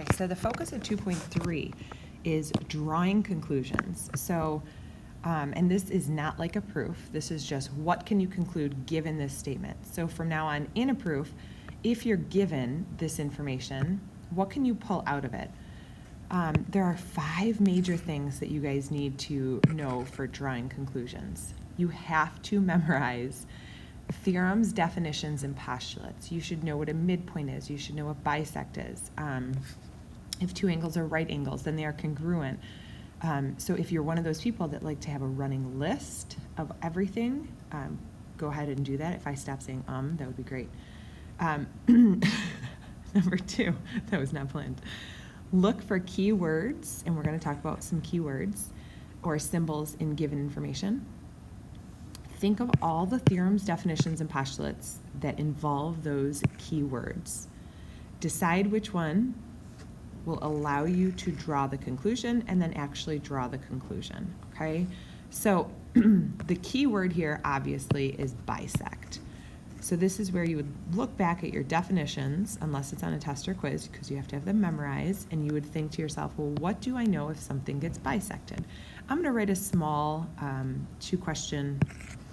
Okay, so the focus of 2.3 is drawing conclusions. So, and this is not like a proof. This is just what can you conclude given this statement. So from now on, in a proof, if you're given this information, what can you pull out of it? There are 5 major things that you guys need to know for drawing conclusions. You have to memorize theorems, definitions, and postulates. You should know what a midpoint is. You should know what bisect is. If 2 angles are right angles, then they are congruent. So if you're one of those people that like to have a running list of everything, go ahead and do that. If I stop saying that would be great. Number 2, that was not planned. Look for keywords, and we're going to talk about some keywords or symbols in given information. Think of all the theorems, definitions, and postulates that involve those keywords. Decide which one will allow you to draw the conclusion and then actually draw the conclusion, okay? So the key word here obviously is bisect. So this is where you would look back at your definitions, unless it's on a test or quiz, because you have to have them memorized, and you would think to yourself, well, what do I know if something gets bisected? I'm going to write a small 2-question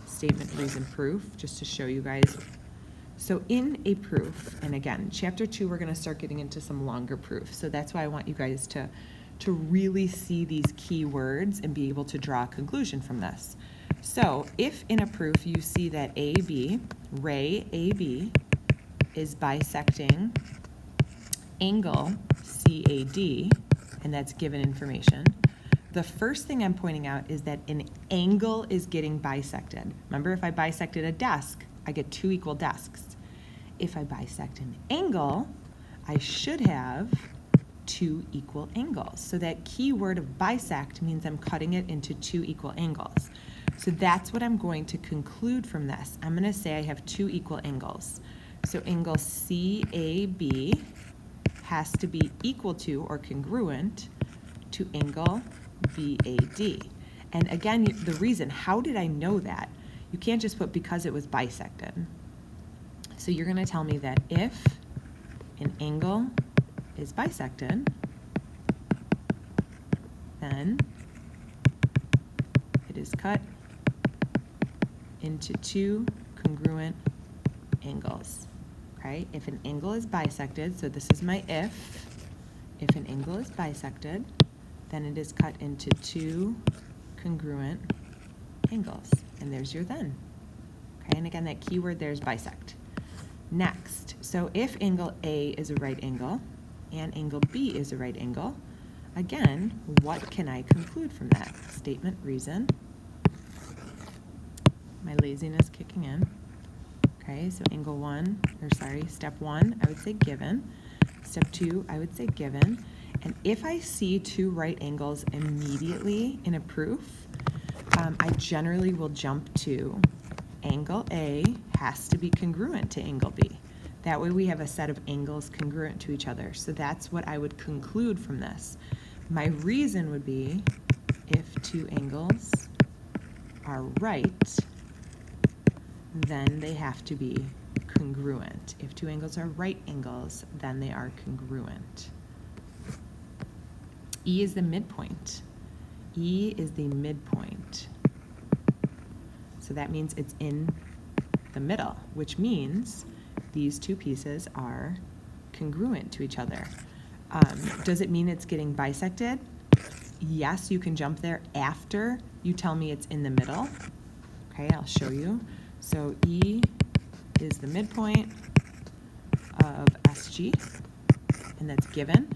statement, reason, proof, just to show you guys. So in a proof, and again, chapter 2, we're going to start getting into some longer proofs. So that's why I want you guys to really see these key words and be able to draw a conclusion from this. So if in a proof you see that AB, ray AB, is bisecting angle CAD, and that's given information, the first thing I'm pointing out is that an angle is getting bisected. Remember, if I bisected a desk, I get 2 equal desks. If I bisect an angle, I should have 2 equal angles. So that key word of bisect means I'm cutting it into 2 equal angles. So that's what I'm going to conclude from this. I'm going to say I have 2 equal angles. So angle CAB has to be equal to or congruent to angle BAD. And again, the reason, how did I know that? You can't just put because it was bisected. So you're going to tell me that if an angle is bisected, then it is cut into 2 congruent angles. Okay, if an angle is bisected, so this is my if an angle is bisected, then it is cut into 2 congruent angles. And there's your then. Okay, and again, that keyword there is bisect. Next, so if angle A is a right angle and angle B is a right angle, again, what can I conclude from that? Statement, reason. My laziness kicking in. Okay, so step 1, I would say given. Step 2, I would say given. And if I see 2 right angles immediately in a proof, I generally will jump to angle A has to be congruent to angle B. That way we have a set of angles congruent to each other. So that's what I would conclude from this. My reason would be if 2 angles are right, then they have to be congruent. If 2 angles are right angles, then they are congruent. E is the midpoint. E is the midpoint. So that means it's in the middle, which means these 2 pieces are congruent to each other. Does it mean it's getting bisected? Yes, you can jump there after you tell me it's in the middle. Okay, I'll show you. So E is the midpoint of SG, and that's given.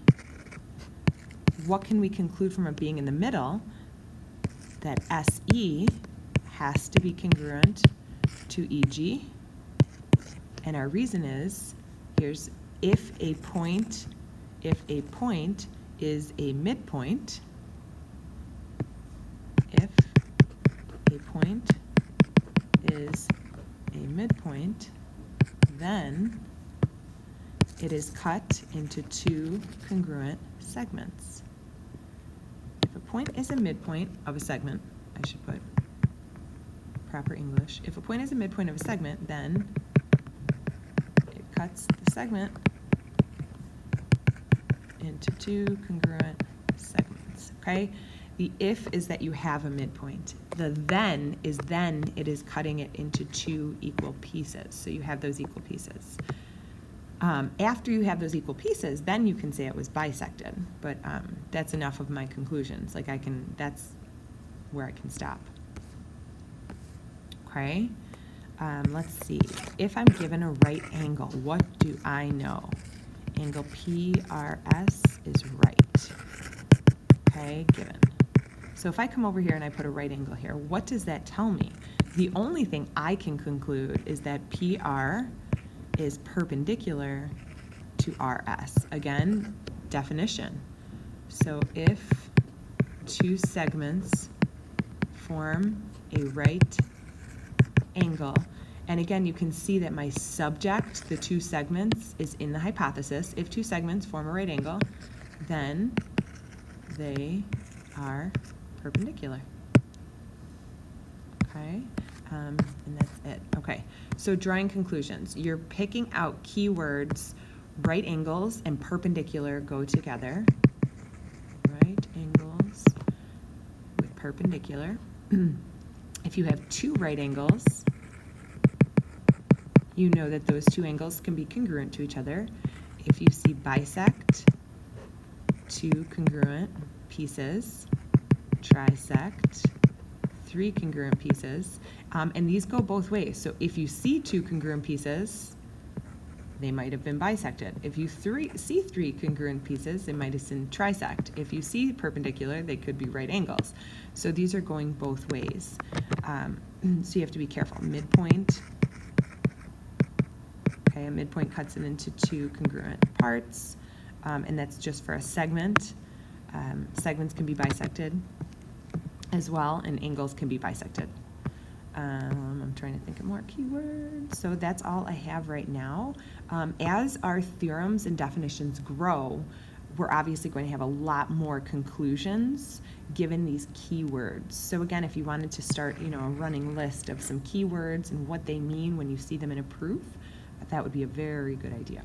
What can we conclude from it being in the middle? That SE has to be congruent to EG. And our reason is, here's if a point is a midpoint, if a point is a midpoint, then it is cut into 2 congruent segments. If a point is a midpoint of a segment, I should put proper English. If a point is a midpoint of a segment, then it cuts the segment into two congruent segments, okay? The if is that you have a midpoint. The then is then it is cutting it into two equal pieces. So you have those equal pieces. After you have those equal pieces, then you can say it was bisected. But that's enough of my conclusions. Like that's where I can stop. Okay? Let's see. If I'm given a right angle, what do I know? Angle PRS is right. Okay, given. So if I come over here and I put a right angle here, what does that tell me? The only thing I can conclude is that PR is perpendicular to RS. Again, definition. So if two segments form a right angle, and again, you can see that my subject, the two segments, is in the hypothesis. If two segments form a right angle, then they are perpendicular. Okay, and that's it. Okay, so drawing conclusions. You're picking out keywords. Right angles and perpendicular go together. Right angles with perpendicular. If you have two right angles, you know that those two angles can be congruent to each other. If you see bisect, two congruent pieces, trisect, three congruent pieces, and these go both ways. So if you see two congruent pieces, they might have been bisected. If you see three congruent pieces, they might have been trisect. If you see perpendicular, they could be right angles. So these are going both ways. So you have to be careful. Midpoint. Okay, a midpoint cuts it into two congruent parts, and that's just for a segment. Segments can be bisected as well, and angles can be bisected. I'm trying to think of more keywords. So that's all I have right now. As our theorems and definitions grow, we're obviously going to have a lot more conclusions given these keywords. So again, if you wanted to start, a running list of some keywords and what they mean when you see them in a proof, that would be a very good idea.